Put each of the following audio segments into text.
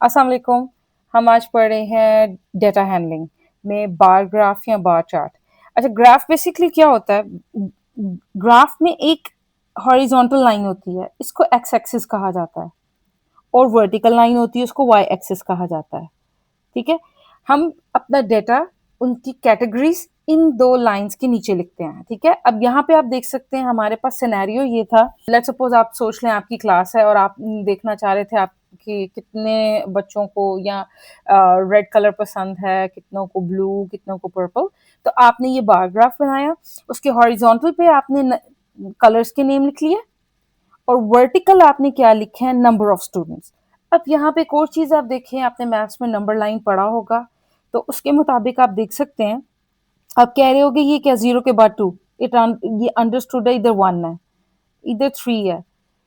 अस्सलाम वालेकुम। हम आज पढ़ रहे हैं डेटा हैंडलिंग में बार ग्राफ या बार चार्ट। अच्छा, ग्राफ बेसिकली क्या होता है? ग्राफ में एक हॉरिजॉन्टल लाइन होती है, इसको एक्स एक्सिस कहा जाता है, और वर्टिकल लाइन होती है, उसको वाई एक्सिस कहा जाता है। ठीक है। हम अपना डेटा, उनकी कैटेगरीज इन दो लाइंस के नीचे लिखते हैं। ठीक है। अब यहाँ पे आप देख सकते हैं हमारे पास सिनेरियो ये था। लेट्स सपोज आप सोच लें आपकी क्लास है और आप देखना चाह रहे थे आपकी कितने बच्चों को या रेड कलर पसंद है, कितनों को ब्लू, कितनों को पर्पल। तो आपने ये बार ग्राफ बनाया, उसके हॉरिजॉन्टल पे आपने कलर्स के नेम लिख लिए, और वर्टिकल आपने क्या लिखे हैं, नंबर ऑफ स्टूडेंट्स। अब यहाँ पे एक और चीज आप देखें, आपने मैथ्स में नंबर लाइन पढ़ा होगा, तो उसके मुताबिक आप देख सकते हैं। आप कह रहे होगे ये क्या, जीरो के बाद टू, इट ये अंडरस्टूड है, इधर वन है, इधर थ्री है।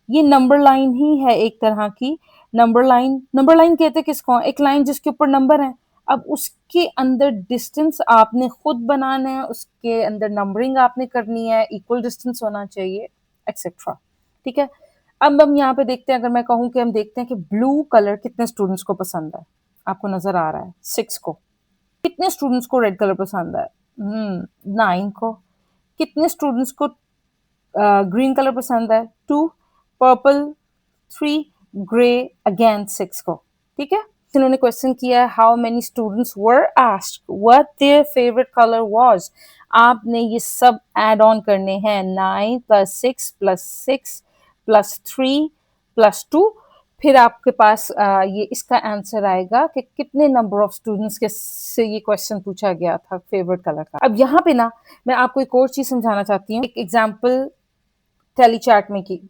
ये नंबर लाइन ही है एक तरह की। नंबर लाइन कहते हैं किसको? एक लाइन जिसके ऊपर नंबर है। अब उसके अंदर डिस्टेंस आपने खुद बनाना है, उसके अंदर नंबरिंग आपने करनी है, इक्वल डिस्टेंस होना चाहिए, एक्सेट्रा। ठीक है। अब हम यहाँ पे देखते हैं, अगर मैं कहूँ कि हम देखते हैं कि ब्लू कलर कितने स्टूडेंट्स को पसंद है। आपको नजर आ रहा है 6 को। कितने स्टूडेंट्स को रेड कलर पसंद है? 9 को। कितने स्टूडेंट्स को ग्रीन कलर पसंद है? 2। पर्पल 3। ग्रे अगेन 6 को। ठीक है। इन्होंने क्वेश्चन किया है, how many students were asked what their favourite colour was. आपने ये सब ऐड ऑन करने हैं, 9 प्लस 6 प्लस 6 प्लस 3 प्लस 2। फिर आपके पास ये इसका आंसर आएगा कि कितने नंबर ऑफ स्टूडेंट्स के से ये क्वेश्चन पूछा गया था फेवरेट कलर का। अब यहाँ पे ना मैं आपको एक और चीज समझाना चाहती हूँ। एक एग्जाम्पल टेली चार्ट में की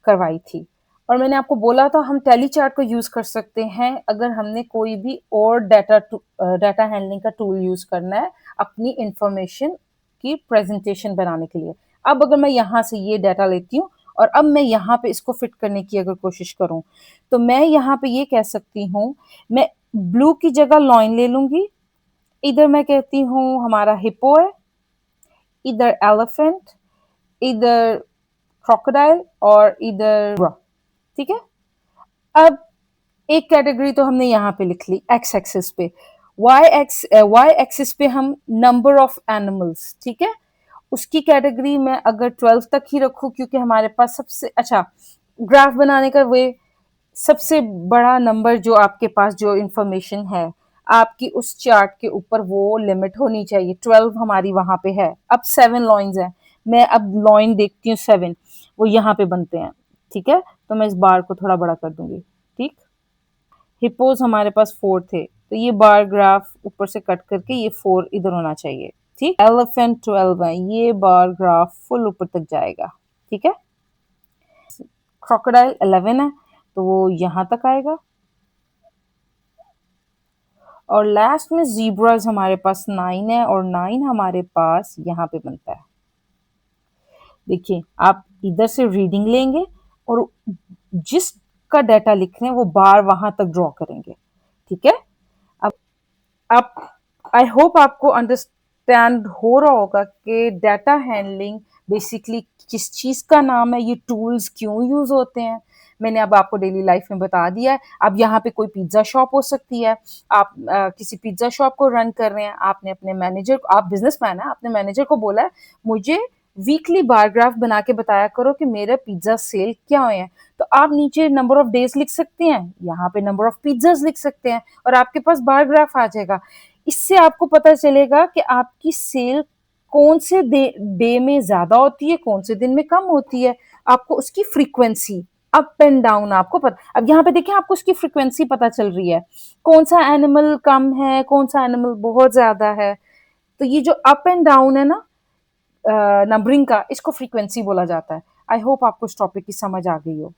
करवाई थी, और मैंने आपको बोला था हम टेली चार्ट को यूज कर सकते हैं अगर हमने कोई भी और डाटा हैंडलिंग का टूल यूज करना है अपनी इंफॉर्मेशन की प्रेजेंटेशन बनाने के लिए। अब अगर मैं यहाँ से ये डाटा लेती हूँ और अब मैं यहाँ पे इसको फिट करने की अगर कोशिश करूँ, तो मैं यहाँ पे ये कह सकती हूँ, मैं ब्लू की जगह लॉइन ले लूंगी। इधर मैं कहती हूँ हमारा हिप्पो है, इधर एलिफेंट, इधर क्रोकोडाइल, और इधर zebra। ठीक है। अब एक कैटेगरी तो हमने यहाँ पे लिख ली एक्स एक्सिस पे। वाई एक्सिस पे हम नंबर ऑफ एनिमल्स, ठीक है, उसकी कैटेगरी में अगर 12 तक ही रखूं, क्योंकि हमारे पास सबसे अच्छा ग्राफ बनाने का वे सबसे बड़ा नंबर जो आपके पास जो इंफॉर्मेशन है आपकी उस चार्ट के ऊपर, वो लिमिट होनी चाहिए। 12 हमारी वहां पे है। अब 7 लॉइंस हैं। मैं अब लॉइन देखती हूँ 7, वो यहाँ पे बनते हैं। ठीक है। तो मैं इस बार को थोड़ा बड़ा कर दूंगी। ठीक। हिप्पोज हमारे पास 4 थे, तो ये बार ग्राफ ऊपर से कट करके ये 4 इधर होना चाहिए। ठीक। एलिफेंट 12 है, ये बार ग्राफ फुल ऊपर तक जाएगा। ठीक है। क्रोकोडाइल 11 है, तो वो यहाँ तक आएगा। और लास्ट में जीब्रास हमारे पास 9 है, और 9 हमारे पास यहाँ पे बनता है। देखिए, आप इधर से रीडिंग लेंगे और जिसका डाटा लिख रहे हैं वो बार वहां तक ड्रॉ करेंगे। ठीक है। अब आप, आई होप आपको अंडरस्टैंड हो रहा होगा कि डाटा हैंडलिंग बेसिकली किस चीज का नाम है, ये टूल्स क्यों यूज होते हैं। मैंने अब आपको डेली लाइफ में बता दिया है। अब यहाँ पे कोई पिज्जा शॉप हो सकती है, आप किसी पिज्जा शॉप को रन कर रहे हैं, आपने अपने मैनेजर, आप बिजनेसमैन है, आपने मैनेजर को बोला है मुझे वीकली बार ग्राफ बना के बताया करो कि मेरा पिज्जा सेल क्या हुए हैं। तो आप नीचे नंबर ऑफ डेज लिख सकते हैं, यहाँ पे नंबर ऑफ पिज्जाज लिख सकते हैं, और आपके पास बार ग्राफ आ जाएगा। इससे आपको पता चलेगा कि आपकी सेल कौन से डे में ज्यादा होती है, कौन से दिन में कम होती है। आपको उसकी फ्रीक्वेंसी अप एंड डाउन आपको पता। अब यहाँ पे देखिए आपको उसकी फ्रीक्वेंसी पता चल रही है, कौन सा एनिमल कम है, कौन सा एनिमल बहुत ज्यादा है। तो ये जो अप एंड डाउन है ना नंबरिंग का, इसको फ्रीक्वेंसी बोला जाता है। आई होप आपको इस टॉपिक की समझ आ गई हो।